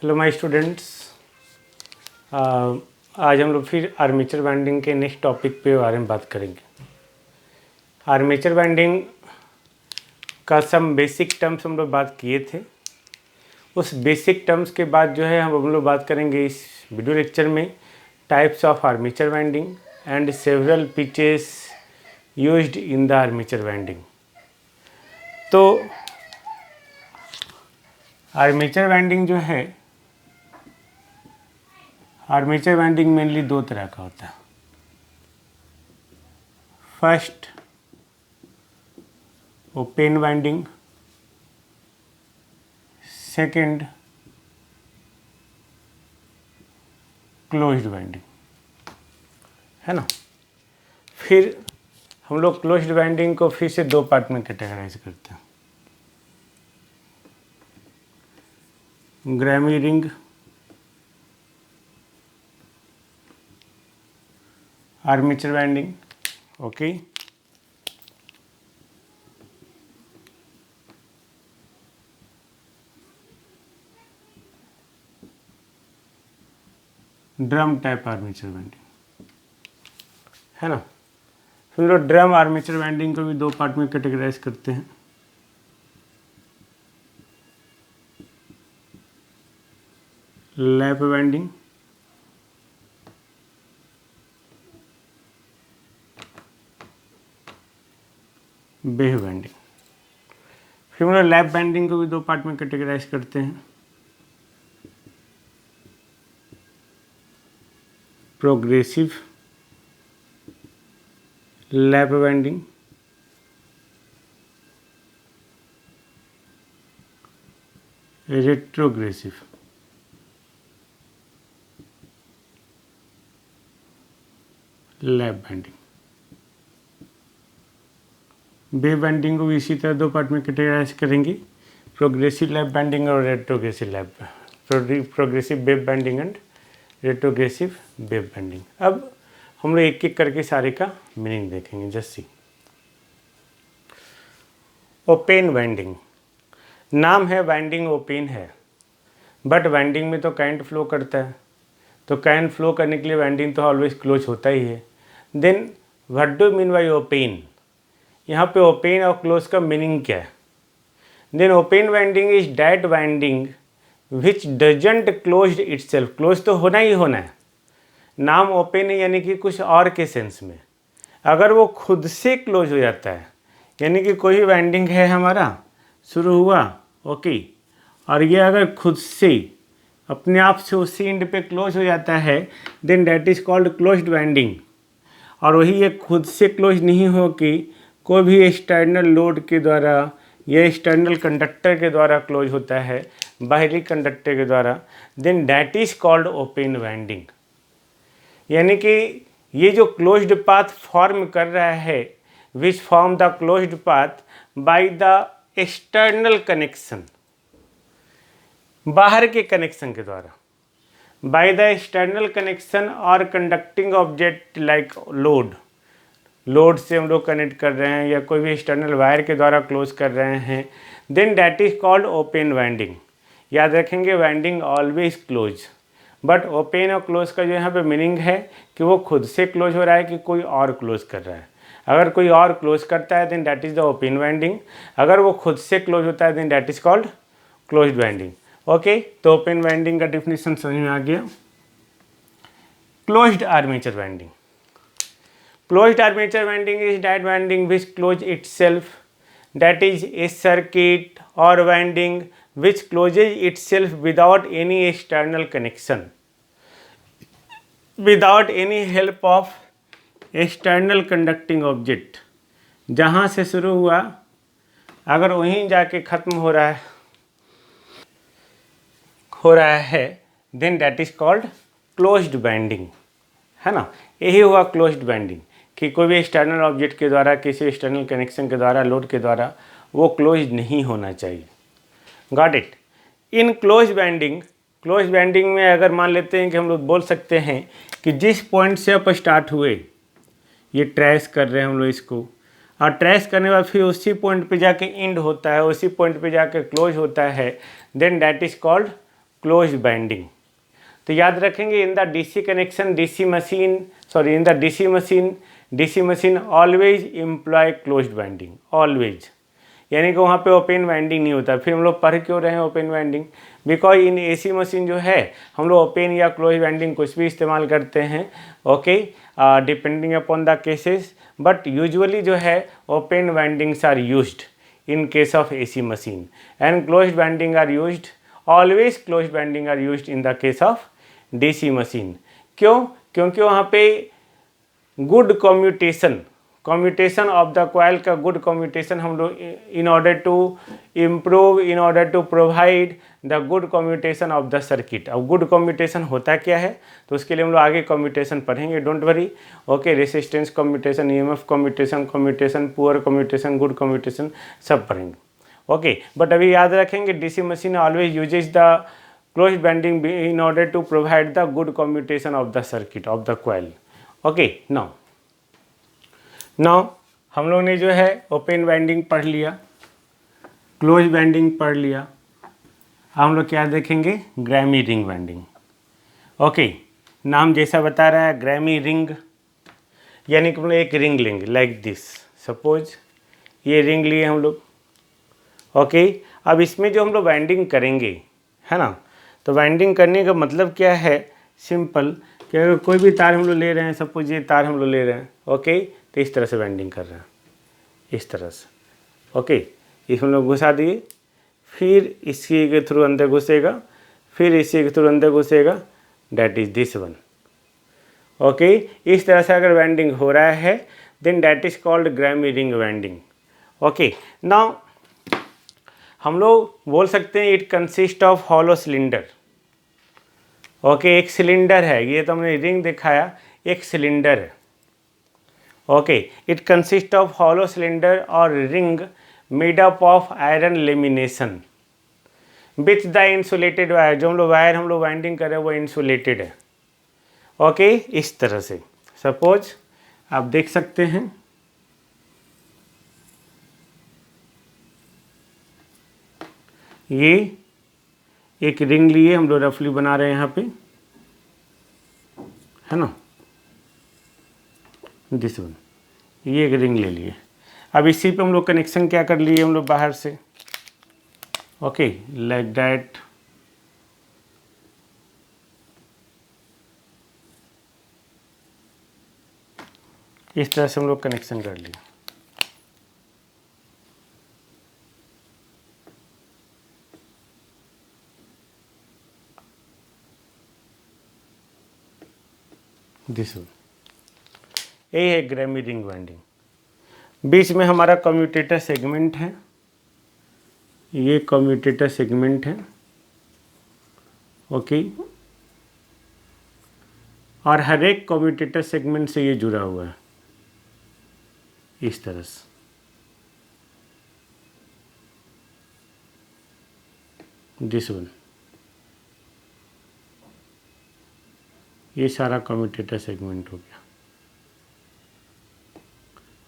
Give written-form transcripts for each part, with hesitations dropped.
Hello my students. आज हम लोग फिर आर्मेचर वाइंडिंग के नेक्स्ट टॉपिक पे बारे में बात करेंगे। आर्मेचर वाइंडिंग का सम बेसिक टर्म्स हम लोग बात किए थे। उस बेसिक टर्म्स के बाद जो है हम लोग बात करेंगे इस वीडियो लेक्चर में types of armature winding and several pitches used in the armature winding. तो आर्मेचर वाइंडिंग जो है, आर्मेचर वाइंडिंग मेनली दो तरह का होता है। First open winding, second closed winding, है ना। फिर हम लोग क्लोज्ड वाइंडिंग को फिर से दो पार्ट में कैटेगराइज करते हैं। Grammy ring, armature winding, okay. Drum type armature winding, है ना। हम लोग ड्रम आर्मेचर वाइंडिंग को भी दो पार्ट में कैटेगराइज करते हैं। Lap winding, wave winding. फिर हम लोग लैप वाइंडिंग को भी दो पार्ट में कैटेगराइज करते हैं। Progressive lap winding, retrogressive lap winding. Wave winding को भी इसी तरह दो पार्ट में कैटेगराइज करेंगे, प्रोग्रेसिव लैप वाइंडिंग और retrogressive lap, progressive wave winding and retrogressive wave winding. अब हम लोग एक एक करके सारे का मीनिंग देखेंगे। जस्ट सी, ओपन वाइंडिंग, नाम है वाइंडिंग ओपन है, बट वाइंडिंग में तो करंट फ्लो करता है, तो करंट फ्लो करने के लिए वाइंडिंग तो ऑलवेज क्लोज होता ही है। Then what do mean by open, यहाँ पे ओपन और क्लोज का मीनिंग क्या है। Then open winding is that winding which doesn't close itself, close तो होना ही होना है। नाम ओपन है यानी कि कुछ और के सेंस में, अगर वो खुद से क्लोज हो जाता है, यानी कि कोई वाइंडिंग है हमारा शुरू हुआ, ओके, और ये अगर खुद से अपने आप से उसी एंड पे क्लोज हो जाता है, then that is called closed winding. और वही ये खुद से क्लोज नहीं हो कि कोई भी एक्सटर्नल लोड के द्वारा या एक्सटर्नल कंडक्टर के द्वारा क्लोज होता है, बाहरी कंडक्टर के द्वारा, then that is called open winding. यानी कि ये जो क्लोज्ड पाथ फॉर्म कर रहा है, which form the closed path by the external connection, बाहर के कनेक्शन के द्वारा, बाय द एक्सटर्नल कनेक्शन और conducting object like load, load से हम लोग कनेक्ट कर रहे हैं या कोई भी एक्सटर्नल वायर के द्वारा क्लोज कर रहे हैं, then that is called open winding. याद रखेंगे winding always close, but open और क्लोज का जो यहाँ पे मीनिंग है कि वो खुद से क्लोज हो रहा है कि कोई और क्लोज कर रहा है। अगर कोई और क्लोज करता है then that is the open winding, अगर वो खुद से क्लोज होता है then that is called closed winding. Okay, तो ओपन वाइंडिंग का डिफिनेशन समझ में आ गया। Closed armature winding, closed armature winding is that winding which close itself, that is a circuit or winding which closes itself without any external connection, without any help of external conducting object। जहाँ से शुरू हुआ अगर वहीं जाके ख़त्म हो रहा है then that is called closed winding, है ना। यही हुआ क्लोज्ड वाइंडिंग कि कोई भी एक्सटर्नल ऑब्जेक्ट के द्वारा, किसी एक्सटर्नल कनेक्शन के द्वारा, लोड के द्वारा वो क्लोज नहीं होना चाहिए। Got it. In close winding, close winding में अगर मान लेते हैं कि हम लोग बोल सकते हैं कि जिस पॉइंट से आप स्टार्ट हुए, ये ट्रेस कर रहे हैं हम लोग इसको, और ट्रेस करने के बाद फिर उसी पॉइंट पे जाके एंड होता है, उसी पॉइंट पे जाके क्लोज होता है, then that is called closed winding. तो याद रखेंगे in the DC connection in the DC machine always employ closed winding, always, यानी कि वहाँ पे ओपन वाइंडिंग नहीं होता। फिर हम लोग पढ़ क्यों रहे हैं open winding? Because in AC machine जो है हम लोग ओपन या क्लोज वाइंडिंग कुछ भी इस्तेमाल करते हैं, okay, depending upon the cases, but usually जो है open windings are used in case of AC machine and closed winding are used, always closed winding are used in the case of DC machine. क्यों? क्योंकि वहाँ पे good commutation of the coil का good commutation हम लोग in order to provide the good commutation of the circuit. अब good commutation होता क्या है तो उसके लिए हम लोग आगे कम्यूटेशन पढ़ेंगे, don't worry, okay. Resistance commutation, EMF commutation, poor commutation, good commutation सब पढ़ेंगे, ओके। बट अभी याद रखेंगे DC machine always uses the closed winding in order to provide the good commutation of the circuit of the coil, okay। now हम लोग ने जो है ओपन वाइंडिंग पढ़ लिया, क्लोज वाइंडिंग पढ़ लिया, हम लोग क्या देखेंगे? Grammy ring winding, okay. नाम जैसा बता रहा है ग्रैमी रिंग, यानी कि हम लोग एक रिंग लेंगे लाइक दिस, सपोज ये रिंग लिए हम लोग, ओके। अब इसमें जो हम लोग वाइंडिंग करेंगे, है ना, तो वाइंडिंग करने का मतलब क्या है? सिंपल, कि अगर कोई भी तार हम लोग ले रहे हैं, सपोज ये तार हम लोग ले रहे हैं, ओके, तो इस तरह से वाइंडिंग कर रहे हैं, इस तरह से, ओके। इसमें लोग घुसा दिए, फिर इसी के थ्रू अंदर घुसेगा, फिर इसी के थ्रू अंदर घुसेगा, that is this one, okay. इस तरह से अगर वाइंडिंग हो रहा है then that is called Gramme ring winding, okay. Now हम लोग बोल सकते हैं it consist of hollow cylinder, okay. एक सिलेंडर है, ये तो हमने रिंग दिखाया, एक सिलेंडर है, okay. It consist of hollow cylinder और ring made up of iron lamination with the insulated wire. जो हम लोग वायर हम लोग वाइंडिंग कर रहे हैं वो इंसुलेटेड है, ओके। इस तरह से सपोज आप देख सकते हैं, ये एक रिंग लिए हम लोग रफली बना रहे हैं यहाँ पे, है ना, दिस वन, ये एक रिंग ले लिए। अब इसी पे हम लोग कनेक्शन क्या कर लिए हम लोग बाहर से, ओके, लाइक दैट, इस तरह से हम लोग कनेक्शन कर लिए, दिस वन, यही है ग्रैमी रिंग वाइंडिंग। बीच में हमारा कम्यूटेटर सेगमेंट है, ये कम्यूटेटर सेगमेंट है, ओके। और हर एक कम्यूटेटर सेगमेंट से ये जुड़ा हुआ है इस तरह से, दिस वन, ये सारा कम्यूटेटर सेगमेंट हो गया।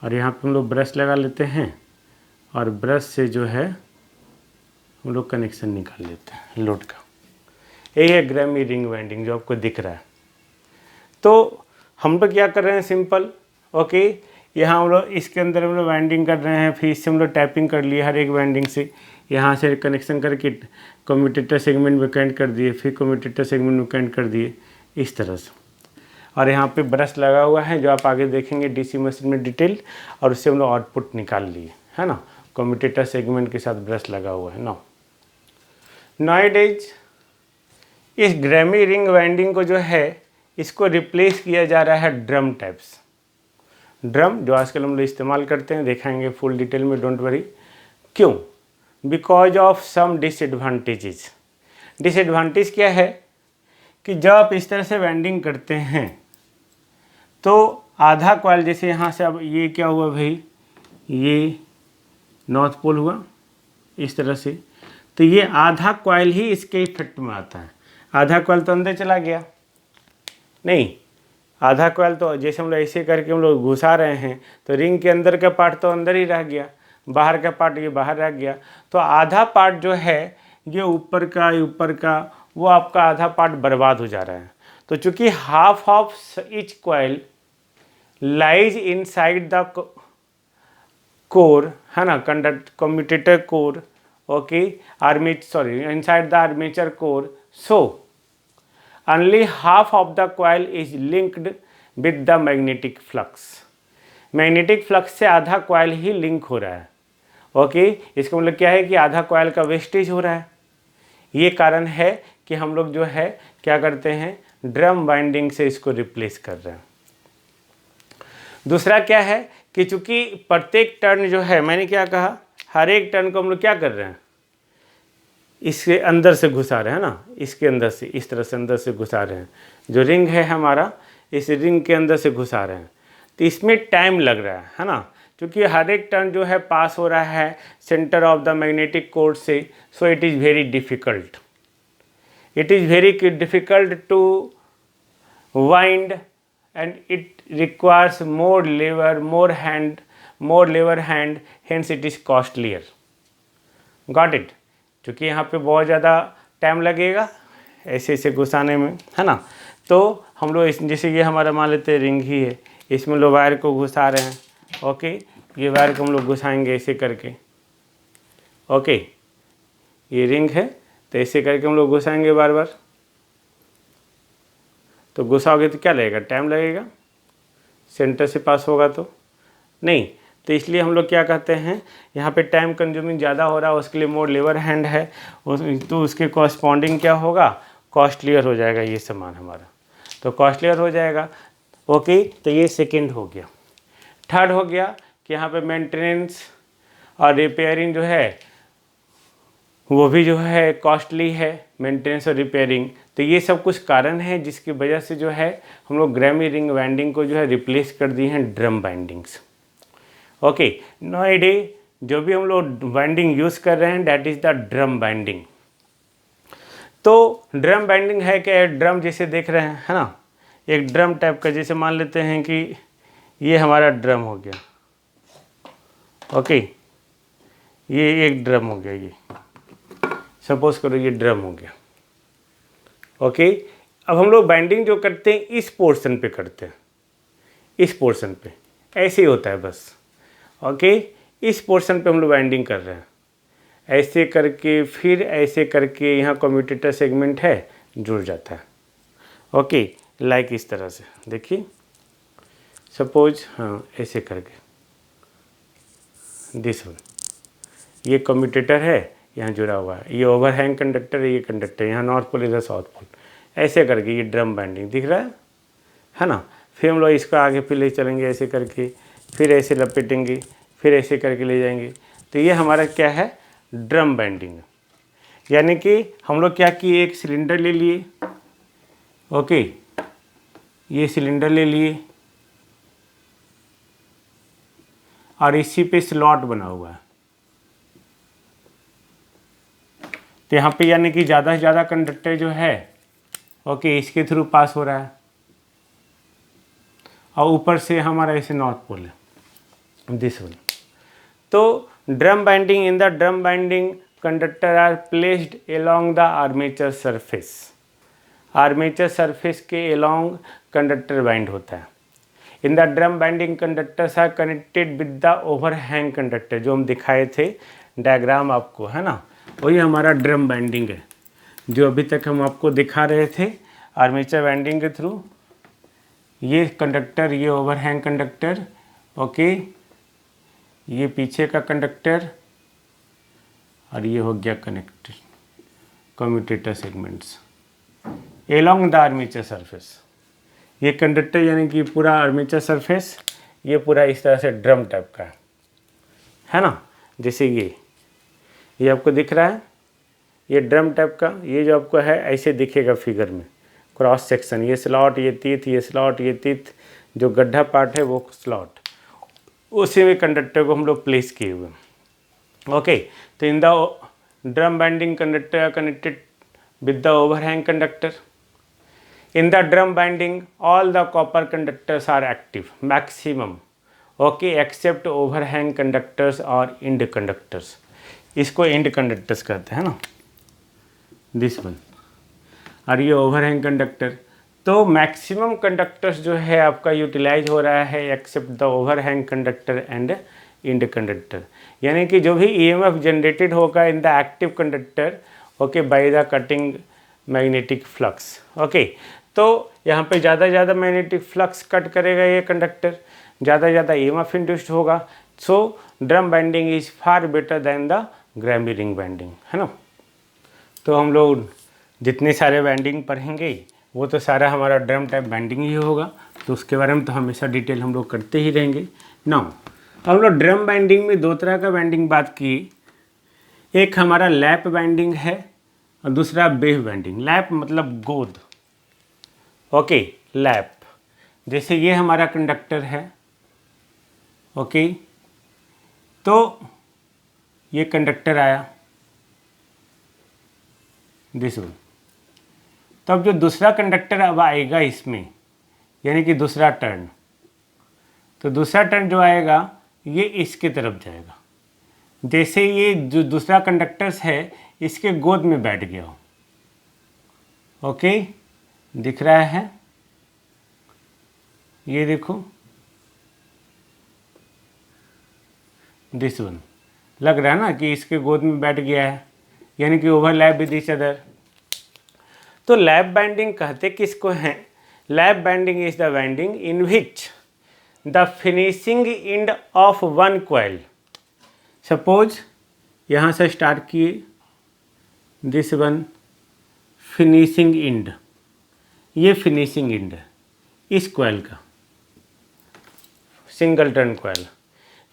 और यहाँ पे हम लोग ब्रश लगा लेते हैं और ब्रश से जो है हम लोग कनेक्शन निकाल लेते हैं लोड का। यही है ग्रैमी रिंग वाइंडिंग जो आपको दिख रहा है। तो हम लोग क्या कर रहे हैं? सिंपल, ओके, यहाँ हम लोग इसके अंदर हम लोग वाइंडिंग कर रहे हैं, फिर इससे हम लोग टैपिंग कर लिए हर एक वाइंडिंग से, यहाँ से कनेक्शन करके कम्यूटेटर सेगमेंट में कनेक्ट कर दिए, फिर कम्यूटेटर सेगमेंट में कनेक्ट कर दिए इस तरह से। और यहाँ पे ब्रश लगा हुआ है जो आप आगे देखेंगे डीसी मशीन में डिटेल, और उससे हम लोग आउटपुट निकाल लिए, है ना, कम्यूटेटर सेगमेंट के साथ ब्रश लगा हुआ है। नाउअडेज इस ग्रैमी रिंग वाइंडिंग को जो है इसको रिप्लेस किया जा रहा है ड्रम टाइप्स। ड्रम जो आजकल हम लोग इस्तेमाल करते हैं, देखेंगे फुल डिटेल में, डोंट वरी। क्यों? Because of some disadvantages. Disadvantage क्या है कि जब आप इस तरह से वाइंडिंग करते हैं तो आधा कॉइल, जैसे यहाँ से, अब ये क्या हुआ भाई, ये नॉर्थ पोल हुआ इस तरह से, तो ये आधा कॉइल ही इसके इफेक्ट में आता है। आधा कॉइल तो अंदर चला गया नहीं, आधा कॉइल तो जैसे हम लोग ऐसे करके हम लोग घुसा रहे हैं तो रिंग के अंदर का पार्ट तो अंदर ही रह गया, बाहर का पार्ट ये बाहर रह गया। तो आधा पार्ट जो है ये ऊपर का वो आपका आधा पार्ट बर्बाद हो जा रहा है। तो चूंकि half of each coil lies inside the core, है ना, commutator core, okay, inside the armature core, so only half of the coil is linked with the magnetic flux। Magnetic flux से आधा कॉइल ही लिंक हो रहा है, okay. इसका मतलब क्या है कि आधा कॉइल का वेस्टेज हो रहा है। ये कारण है कि हम लोग जो है क्या करते हैं, ड्रम वाइंडिंग से इसको रिप्लेस कर रहे हैं। दूसरा क्या है कि चूंकि प्रत्येक टर्न जो है, मैंने क्या कहा, हर एक टर्न को हम लोग क्या कर रहे हैं, इसके अंदर से घुसा रहे हैं ना, इसके अंदर से, इस तरह से अंदर से घुसा रहे हैं। जो रिंग है हमारा, इस रिंग के अंदर से घुसा रहे हैं, तो इसमें टाइम लग रहा है ना, क्योंकि हर एक टर्न जो है पास हो रहा है centre of the magnetic core से। So it is very difficult, it is very difficult to wind and it requires more lever hand, hence it is costlier। Got it? क्योंकि यहाँ पे बहुत ज़्यादा टाइम लगेगा ऐसे ऐसे घुसाने में, है ना। तो हम लोग जैसे ये हमारा मान लेते हैं रिंग ही है, इसमें लोग वायर को घुसा रहे हैं, ओके। ये वायर को हम लोग घुसाएंगे ऐसे करके, ओके। ये रिंग है तो ऐसे करके हम लोग घुसाएंगे बार बार। तो घुसाओगे तो क्या लगेगा, टाइम लगेगा, सेंटर से पास होगा तो नहीं। तो इसलिए हम लोग क्या कहते हैं, यहाँ पे टाइम कंज्यूमिंग ज़्यादा हो रहा है, उसके लिए मोर लेबर हैंड है, तो उसके कॉरस्पॉन्डिंग क्या होगा, कॉस्टलियर हो जाएगा ये सामान हमारा, तो कॉस्टलियर हो जाएगा, ओके। तो ये सेकेंड हो गया। थर्ड हो गया कि यहाँ पे मेंटेनेंस और रिपेयरिंग जो है वो भी जो है कॉस्टली है, मेंटेनेंस और रिपेयरिंग। तो ये सब कुछ कारण है जिसकी वजह से जो है हम लोग ग्रैमी रिंग वाइंडिंग को जो है रिप्लेस कर दिए हैं ड्रम वाइंडिंग्स, ओके। नॉइडे जो भी हम लोग वाइंडिंग यूज़ कर रहे हैं that is the drum winding. तो ड्रम वाइंडिंग है कि ड्रम जैसे देख रहे हैं, है ना, एक ड्रम टाइप का, जैसे मान लेते हैं कि ये हमारा ड्रम हो गया, ओके। ये एक ड्रम हो गया, ये सपोज करो ये ड्रम हो गया, ओके। अब हम लोग बाइंडिंग जो करते हैं इस पोर्शन पे करते हैं, इस पोर्शन पे ऐसे ही होता है बस, ओके। इस पोर्शन पे हम लोग बाइंडिंग कर रहे हैं, ऐसे करके फिर ऐसे करके यहाँ कम्यूटेटर सेगमेंट है जुड़ जाता है, ओके। लाइक इस तरह से देखिए, सपोज हाँ ऐसे करके दिस वन, ये कम्यूटेटर है यहाँ जुड़ा हुआ है, ये ओवरहैंग कंडक्टर है, ये कंडक्टर यहाँ नॉर्थ पोल इधर साउथ पोल, ऐसे करके ये ड्रम बाइंडिंग दिख रहा है ना। फिर हम लोग इसको आगे फिर ले चलेंगे ऐसे करके, फिर ऐसे लपेटेंगे, फिर ऐसे करके ले जाएंगे। तो ये हमारा क्या है, ड्रम बाइंडिंग। यानी कि हम लोग क्या किए, एक सिलेंडर ले लिए, ओके, ये सिलेंडर ले लिए और इसी पे स्लॉट बना हुआ है। तो यहाँ पे यानी कि ज़्यादा से ज़्यादा कंडक्टर जो है, ओके, इसके थ्रू पास हो रहा है और ऊपर से हमारा ऐसे नॉर्थ पोल है दिस वन। तो drum winding, in the drum winding conductor are placed along the armature surface. Armature surface के एलोंग कंडक्टर बाइंड होता है। In the drum winding conductors are connected with the overhang conductor, जो हम दिखाए थे diagram आपको, है ना, वही हमारा ड्रम बाइंडिंग है जो अभी तक हम आपको दिखा रहे थे आर्मेचर बाइंडिंग के थ्रू। ये कंडक्टर, ये ओवरहैंग कंडक्टर, ओके, ये पीछे का कंडक्टर और ये हो गया connector commutator segments along the armature surface. ये कंडक्टर यानी कि पूरा आर्मेचर सरफेस ये पूरा इस तरह से ड्रम टाइप का है ना। जैसे ये आपको दिख रहा है, ये ड्रम टाइप का, ये जो आपको है ऐसे दिखेगा फिगर में, क्रॉस सेक्शन, ये स्लॉट, ये तीत, ये स्लॉट, ये तीत, जो गड्ढा पार्ट है वो स्लॉट, उसी में कंडक्टर को हम लोग प्लेस किए हुए, ओके। तो in the drum winding conductor are connected with the overhang conductor. In the drum winding all the copper conductors are active maximum, okay, except overhang conductors और इंड कंडक्टर्स। इसको end conductors कहते हैं ना, this one. और ये overhang conductor. तो maximum conductors जो है आपका यूटिलाइज हो रहा है except the overhang conductor and end conductor, यानी कि जो भी ईएमएफ जनरेटेड होगा in the active conductor okay by the cutting magnetic flux. Okay, तो यहाँ पे ज़्यादा मैग्नेटिक फ्लक्स कट करेगा ये कंडक्टर, ज़्यादा ईएमएफ इंड्यूस्ड होगा। So drum winding is far better than the Gramme ring winding, है ना। तो हम लोग जितने सारे बाइंडिंग पढ़ेंगे वो तो सारा हमारा ड्रम टाइप बाइंडिंग ही होगा, तो उसके बारे में तो हमेशा डिटेल हम लोग करते ही रहेंगे। नाउ हम लोग ड्रम बाइंडिंग में दो तरह का बाइंडिंग बात की, एक हमारा लैप बाइंडिंग है और दूसरा बेव बाइंडिंग। लैप मतलब गोद, ओके लैप। जैसे ये हमारा कंडक्टर है, ओके, तो ये कंडक्टर आया दिस वन, तब जो दूसरा कंडक्टर अब आएगा इसमें, यानी कि दूसरा टर्न, तो दूसरा टर्न जो आएगा ये इसके तरफ जाएगा। जैसे ये जो दूसरा कंडक्टर्स है इसके गोद में बैठ गया हो, ओके, दिख रहा है, ये देखो दिस वन, लग रहा है ना कि इसके गोद में बैठ गया है, यानी कि ओवरलैप विद ईच अदर। तो लैप बाइंडिंग कहते किसको हैं? Lap winding is the winding in which the finishing end of one coil, suppose यहाँ से स्टार्ट किए, दिस वन फिनिशिंग एंड, ये फिनिशिंग एंड इस कॉइल का, single turn coil,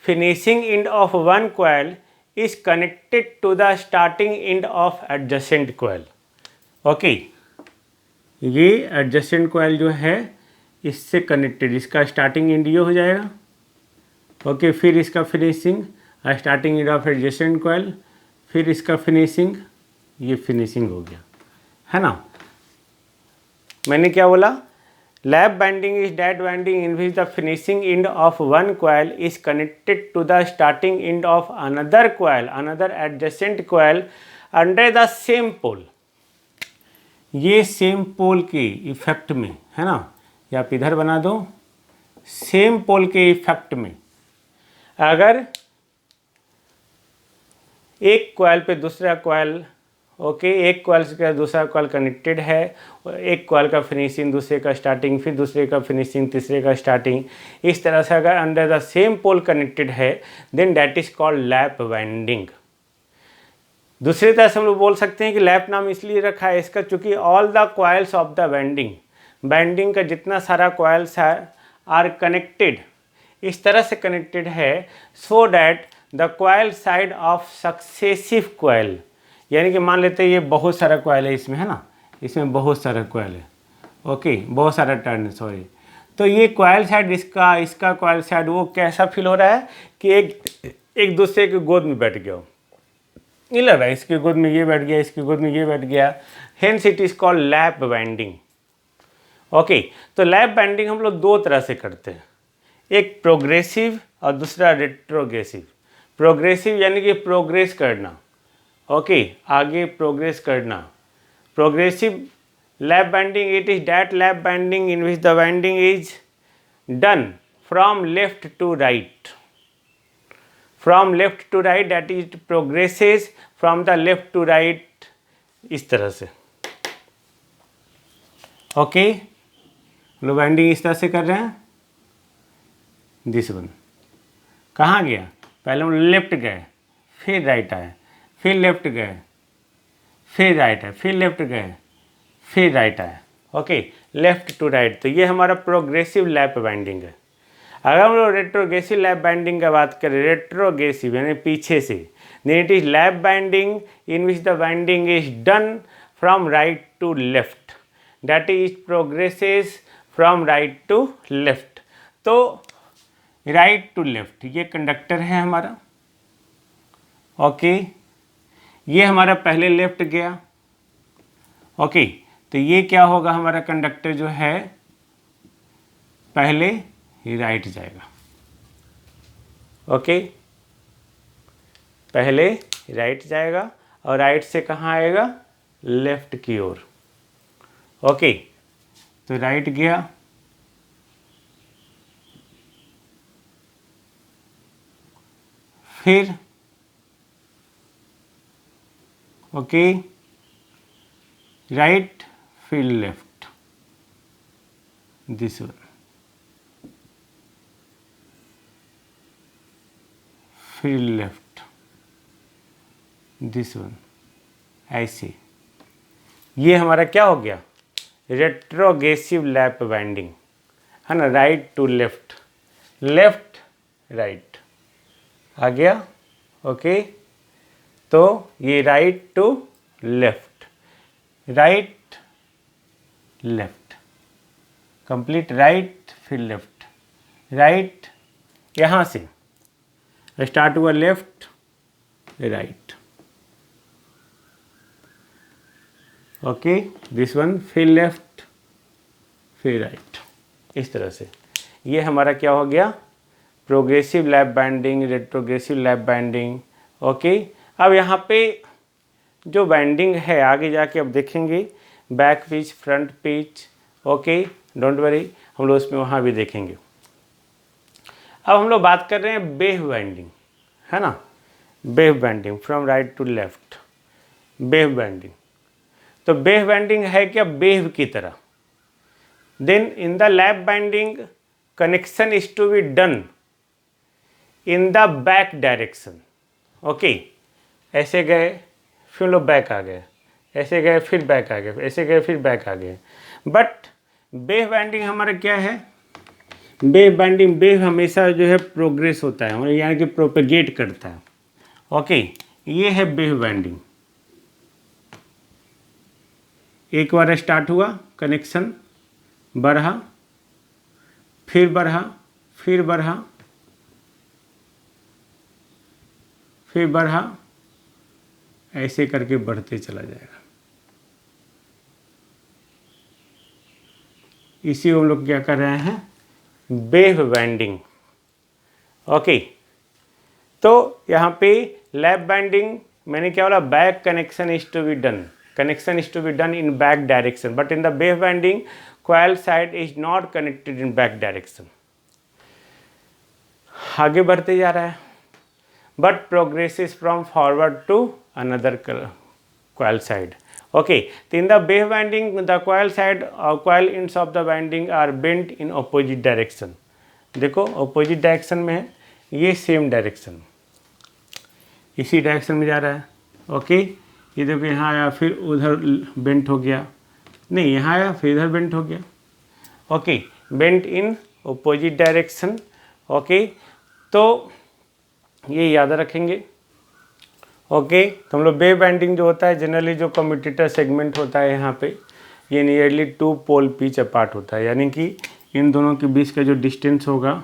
finishing end of one coil is connected to the starting end of adjacent coil. Okay, ये adjacent coil जो है इससे कनेक्टेड, इसका स्टार्टिंग एंड ये हो जाएगा, ओके, फिर इसका finishing starting end of adjacent coil, फिर इसका फिनिशिंग, ये फिनिशिंग हो गया, है ना। मैंने क्या बोला? Lap winding is that winding in which the finishing end of one coil is connected to the starting end of another coil, another adjacent coil under the same pole. ये same पोल के effect में, है ना, या आप इधर बना दो, सेम पोल के इफेक्ट में अगर एक कॉइल पे दूसरा कॉइल, ओके, एक कॉइल से दूसरा कॉइल कनेक्टेड है, एक कॉइल का फिनिशिंग दूसरे का स्टार्टिंग, फिर दूसरे का फिनिशिंग तीसरे का स्टार्टिंग, इस तरह से अगर under the same pole connected है then that is called lap winding. दूसरी तरह से हम लोग बोल सकते हैं कि लैप नाम इसलिए रखा है इसका चूँकि all the coils of the binding का जितना सारा कॉइल्स है आर कनेक्टेड, इस तरह से कनेक्टेड है so that the coil side of successive coil, यानी कि मान लेते हैं ये बहुत सारा कॉइल है इसमें, है ना, इसमें बहुत सारा कॉइल है, ओके, बहुत सारा टर्न, सॉरी, तो ये कॉइल साइड इसका कॉइल साइड वो कैसा फील हो रहा है कि एक दूसरे के गोद में बैठ गया हो, ये लग रहा है इसके गोद में ये बैठ गया, इसके गोद में ये बैठ गया, hence it is called lap winding. Okay, तो लैप बाइंडिंग हम लोग दो तरह से करते हैं, एक प्रोग्रेसिव और दूसरा रेट्रोग्रेसिव। प्रोग्रेसिव यानी कि प्रोग्रेस करना, ओके, आगे प्रोग्रेस करना। Progressive lap winding it is that lap winding in which the winding is done from left to right, from left to right, that is progresses from the left to right, इस तरह से, okay, लो binding इस तरह से कर रहे हैं। This one कहाँ गया? पहले हम लेफ्ट गए, फिर राइट आए, फिर लेफ्ट गए, फिर राइट आए, फिर लेफ्ट गए, फिर राइट आए, ओके, लेफ्ट टू राइट। तो ये हमारा प्रोग्रेसिव लैप बाइंडिंग है। अगर हम लोग रेट्रोग्रेसिव लैप बाइंडिंग का बात करें, रेट्रोग्रेसिव यानी पीछे से, then it is lap winding in which the winding is done from right to left, that is progresses from right to left. तो राइट टू लेफ्ट ये कंडक्टर है हमारा, ओके, ये हमारा पहले लेफ्ट गया, ओके, तो ये क्या होगा, हमारा कंडक्टर जो है पहले ही राइट जाएगा, ओके, पहले राइट जाएगा और राइट से कहाँ आएगा? लेफ्ट की ओर, ओके, तो राइट गया, फिर ओके राइट, फिर लेफ्ट, दिस वन, फिर लेफ्ट, दिस वन, ऐसे। ये हमारा क्या हो गया, रेट्रोग्रेसिव लैप वाइंडिंग, है ना, right to left, left right आ गया। ओके, तो ये right to left, right left, complete right फिर लेफ्ट, राइट, यहाँ से स्टार्ट हुआ left right, okay this one, फिर लेफ्ट फिर राइट, इस तरह से। ये हमारा क्या हो गया, progressive lap winding, retrogressive lap winding. Okay, अब यहाँ पे जो बाइंडिंग है आगे जाके अब देखेंगे, back pitch, front pitch, okay don't worry, हम लोग उसमें वहाँ भी देखेंगे। अब हम लोग बात कर रहे हैं वेव बाइंडिंग, है ना, wave winding from right to left, wave winding. तो वेव बाइंडिंग है क्या, वेव की तरह। Then in the lap winding connection is to be done in the back direction. Okay, ऐसे गए फिर लोग बैक आ गए, ऐसे गए फिर बैक आ गए, ऐसे गए फिर बैक आ गए। बट वेव बाइंडिंग हमारा क्या है, वेव बाइंडिंग, वेव हमेशा जो है प्रोग्रेस होता है, यानी कि प्रोपेगेट करता है। ओके, ये है वेव बाइंडिंग। एक बार स्टार्ट हुआ कनेक्शन, बढ़ा फिर बढ़ा फिर बढ़ा फिर बढ़ा, ऐसे करके बढ़ते चला जाएगा। इसी को हम लोग क्या कर रहे हैं, वेव बाइंडिंग। ओके, तो यहाँ पे लैप बाइंडिंग मैंने क्या बोला, back connection is to be done, connection is to be done in back direction, but in the wave binding coil side is not connected in back direction, आगे बढ़ते जा रहा है, but progresses from forward to another coil side. Okay, तो in the wave binding the coil side coil ends of the binding are bent in opposite direction। देखो opposite direction में है, ये same direction, इसी डायरेक्शन में जा रहा है। ओके, ये देखो यहाँ आया फिर उधर बेंट हो गया, नहीं यहाँ आया फिर इधर बेंट हो गया। Okay, bent in opposite direction. Okay, तो ये याद रखेंगे। ओके, तो हम लोग वेव बाइंडिंग जो होता है जनरली जो कम्यूटेटर सेगमेंट होता है यहाँ पे, ये नियरली 2 पोल पिच अपार्ट होता है, यानी कि इन दोनों के बीच का जो डिस्टेंस होगा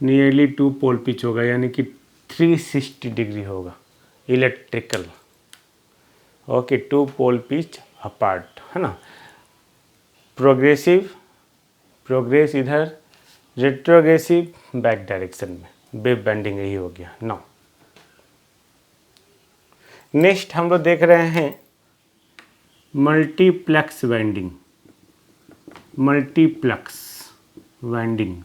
नियरली 2 पोल पिच होगा, यानी कि 360 डिग्री होगा electrical. Okay, 2 pole pitch apart, है ना, प्रोग्रेसिव, प्रोग्रेस इधर, रेट्रोग्रेसिव बैक डायरेक्शन में, वेव बाइंडिंग यही हो गया। नाउ नेक्स्ट हम लोग देख रहे हैं multiplex binding, multiplex binding.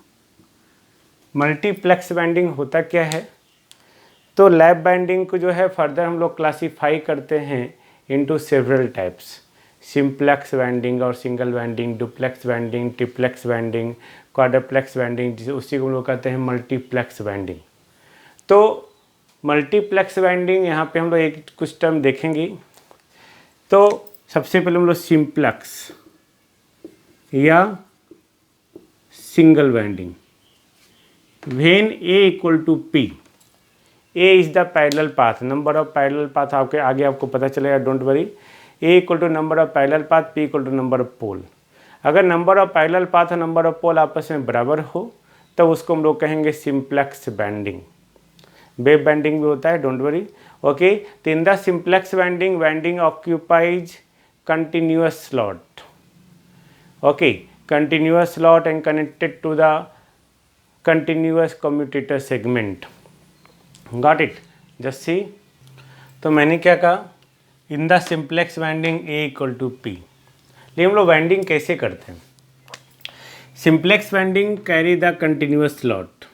Multiplex binding होता क्या है, तो लैप बाइंडिंग को जो है फर्दर हम लोग क्लासीफाई करते हैं into several types, simplex winding और single winding, duplex winding, triplex winding, quadruplex winding, जिसे उसी को हम लोग कहते हैं मल्टीप्लेक्स बाइंडिंग। तो मल्टीप्लेक्स बाइंडिंग यहाँ पे हम लोग एक कुछ टर्म देखेंगे। तो सबसे पहले हम लोग सिंप्लेक्स या single winding, when A equal to P, A is the parallel path, number of parallel path आपके आगे आपको पता चलेगा, don't worry. A equal to number of parallel path, P equal to number of pole. अगर number of parallel path और number of pole आपस में बराबर हो तब उसको हम लोग कहेंगे सिंप्लेक्स बाइंडिंग। वेव बाइंडिंग भी होता है, डोंट वरी। ओके, तो in the simplex binding, binding occupies continuous slot. Okay, continuous slot and connected to the continuous commutator segment. Got it? Just see. तो मैंने क्या कहा, in the simplex winding A equal to P, लेकिन हम लोग winding कैसे करते हैं? Simplex winding carry the continuous slot,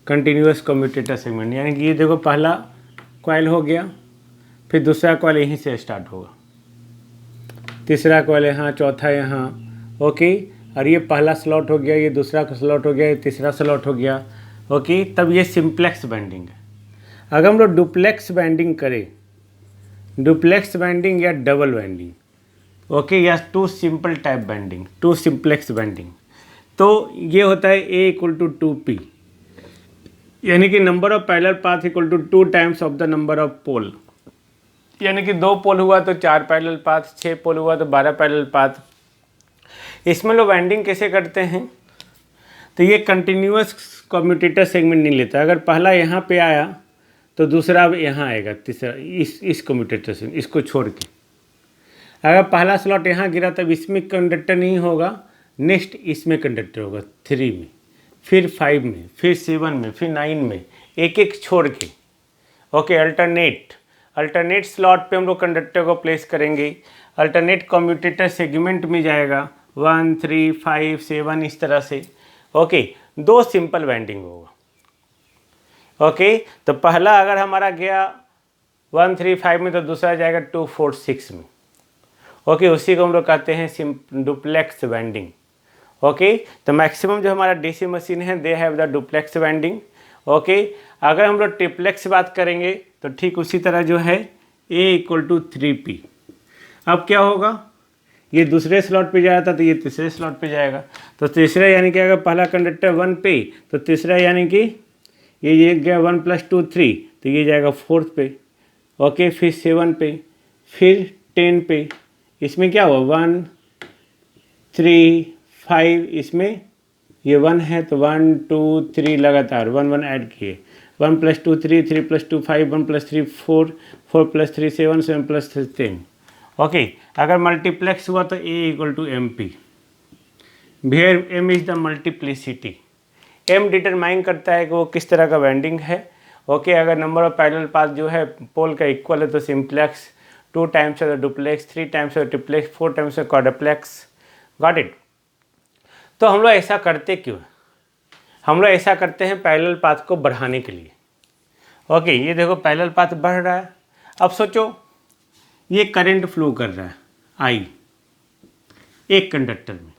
continuous commutator segment, यानी कि ये देखो पहला कॉइल हो गया, फिर दूसरा कॉइल यहीं से स्टार्ट होगा, तीसरा कॉइल यहाँ, चौथा यहाँ, ओके। और ये पहला स्लॉट हो गया, ये दूसरा स्लॉट हो गया, ये तीसरा स्लॉट हो गया, ओके। तब ये सिंप्लेक्स बाइंडिंग है। अगर हम लोग डुप्लेक्स बाइंडिंग करें, डुप्लेक्स बाइंडिंग या डबल बाइंडिंग, ओके, या two simple type winding, two simplex winding, तो ये होता है A = 2P, यानी कि number of parallel path equal to 2 times of the number of pole, यानी कि 2 पोल हुआ तो 4 पैरेलल पाथ, 6 पोल हुआ तो 12 पैरेलल पाथ। इसमें लोग वाइंडिंग कैसे करते हैं? तो ये कंटिन्यूअस कम्यूटेटर सेगमेंट नहीं लेता। अगर पहला यहाँ पे आया तो दूसरा अब यहाँ आएगा, तीसरा इस कम्यूटेटर से, इसको छोड़ के। अगर पहला स्लॉट यहाँ गिरा तब इसमें कंडक्टर नहीं होगा, नेक्स्ट इसमें कंडक्टर होगा, 3 में, फिर 5 में, फिर 7 में, फिर 9 में, एक एक छोड़ के, ओके। अल्टरनेट स्लॉट पे हम लोग कंडक्टर को प्लेस करेंगे, अल्टरनेट कम्यूटेटर सेगमेंट में जाएगा, 1, 3, 5, 7 इस तरह से, ओके। 2 सिंपल वाइंडिंग होगा, ओके। तो पहला अगर हमारा गया 1, 3, 5 में तो दूसरा जाएगा 2, 4, 6 में, ओके। उसी को हम लोग कहते हैं डुप्लेक्स वाइंडिंग, ओके। तो मैक्सिमम जो हमारा डीसी मशीन है they have the duplex winding, okay. अगर हम लोग ट्रिप्लेक्स बात करेंगे तो ठीक उसी तरह जो है A = 3P। अब क्या होगा, ये दूसरे स्लॉट पे जाया था तो ये तीसरे स्लॉट पे जाएगा, तो तीसरे यानी कि अगर पहला कंडक्टर 1 पे तो तीसरा यानी कि ये गया 1 + 2 3, तो ये जाएगा 4th पे, ओके। फिर 7 पे, फिर 10 पे, इसमें क्या हुआ 1, 3, 5, इसमें ये 1 है तो 1, 2, 3 लगातार 1 1 ऐड किए, 1 + 2 3, 3 + 2 5, 1 + 3 4, 4 + 3 7, 7 + 3 10, ओके। अगर मल्टीप्लेक्स हुआ तो A = MP, where M is the multiplicity. M determine करता है कि वो किस तरह का वाइंडिंग है, ओके। अगर नंबर ऑफ पैरेलल पाथ जो है पोल का इक्वल है तो सिंप्लेक्स, 2 टाइम्स है तो डुप्लेक्स, 3 टाइम्स है तो ट्रिप्लेक्स, 4 टाइम्स है क्वाड्रप्लेक्स, गॉट इट। तो हम लोग ऐसा करते क्यों? हम लोग ऐसा करते हैं पैरेलल पाथ को बढ़ाने के लिए, ओके। ये देखो पैरेलल पाथ बढ़ रहा है। अब सोचो ये करंट फ्लो कर रहा है I एक कंडक्टर में,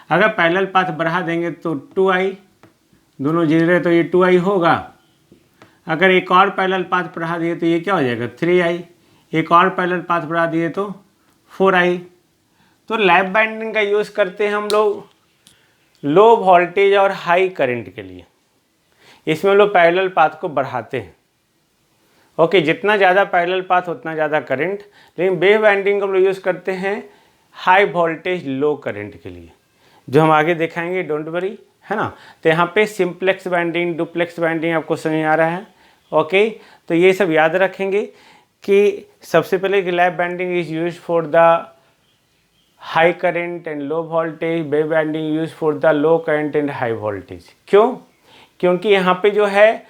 अगर पैरेलल पाथ बढ़ा देंगे तो 2I, दोनों 0 है तो ये 2I होगा। अगर एक और पैरेलल पाथ बढ़ा दिए तो ये क्या हो जाएगा 3I, एक और पैरेलल पाथ बढ़ा दिए तो 4I। तो लैप बाइंडिंग का यूज़ करते हैं हम लोग लो वोल्टेज और हाई करंट के लिए। इसमें हम लोग पैरेलल पाथ को बढ़ाते हैं, ओके। जितना ज़्यादा पैरेलल पाथ उतना ज़्यादा करंट। लेकिन वेव बाइंडिंग हम लोग यूज़ करते हैं हाई वोल्टेज लो करंट के लिए, जो हम आगे दिखाएंगे, डोंट वरी, है ना। तो यहाँ पे सिंप्लेक्स बाइंडिंग, डुप्लेक्स बाइंडिंग आपको समझ आ रहा है, ओके। तो ये सब याद रखेंगे कि सबसे पहले कि lap binding is use for the high current and low voltage, wave binding use for the low current and high voltage. क्यों? क्योंकि यहाँ पे जो है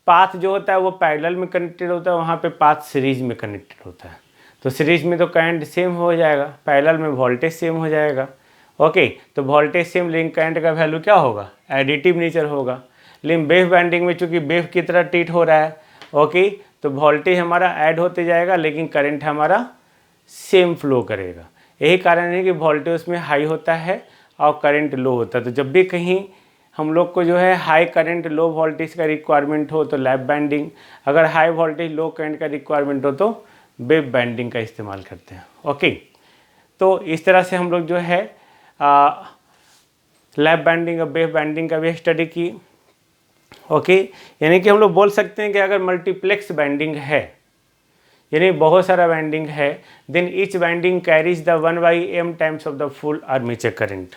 पाथ जो होता है वो पैरेलल में कनेक्टेड होता है, वहाँ पे पाथ सीरीज में कनेक्टेड होता है। तो सीरीज में तो करंट सेम हो जाएगा, पैरेलल में वोल्टेज सेम हो जाएगा, ओके। तो वोल्टेज सेम, लेकिन करंट का वैल्यू क्या होगा, एडिटिव नेचर होगा। लेकिन वेव बाइंडिंग में चूँकि वेव की तरह ट्रीट हो रहा है, ओके, तो वोल्टेज हमारा ऐड होते जाएगा लेकिन करंट हमारा सेम फ्लो करेगा। यही कारण है कि वोल्टेज उसमें हाई होता है और करंट लो होता है। तो जब भी कहीं हम लोग को जो है हाई करंट लो वोल्टेज का रिक्वायरमेंट हो तो लैप बाइंडिंग, अगर हाई वोल्टेज लो करंट का रिक्वायरमेंट हो तो वेव बाइंडिंग का इस्तेमाल करते हैं, ओके। तो इस तरह से हम लोग जो है लैप बाइंडिंग और वेव बाइंडिंग का भी स्टडी की, ओके। यानी कि हम लोग बोल सकते हैं कि अगर मल्टीप्लेक्स बाइंडिंग है, यानी बहुत सारा बाइंडिंग है, then each winding carries the 1/m times of the full armature current,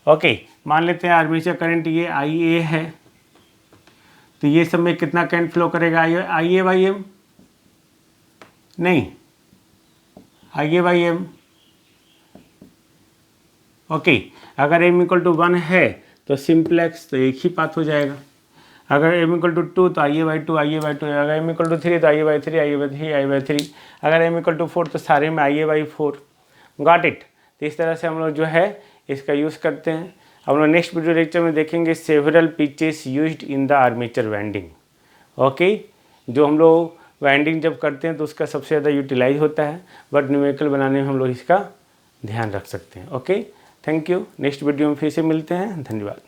okay. मान लेते हैं आर्मेचर करंट ये IA है, तो ये सब में कितना करंट फ्लो करेगा, IA/m नहीं, IA/m, ओके। अगर m = 1 है तो सिंप्लेक्स, तो एक ही पाथ हो जाएगा। अगर m = 2 तो IA/2, IA/2, अगर m = 3 तो IA/3, IA/3, IA/3, अगर m = 4 तो सारे में IA/4, गॉट इट। तो इस तरह से हम लोग जो है इसका यूज़ करते हैं। हम लोग नेक्स्ट वीडियो लेक्चर में देखेंगे several pitches used in the armature winding. Okay, जो हम लोग वाइंडिंग जब करते हैं तो उसका सबसे ज़्यादा यूटिलाइज होता है, बट न्यूमेरिकल बनाने में हम लोग इसका ध्यान रख सकते हैं। Okay, thank you. Next video में फिर से मिलते हैं। धन्यवाद।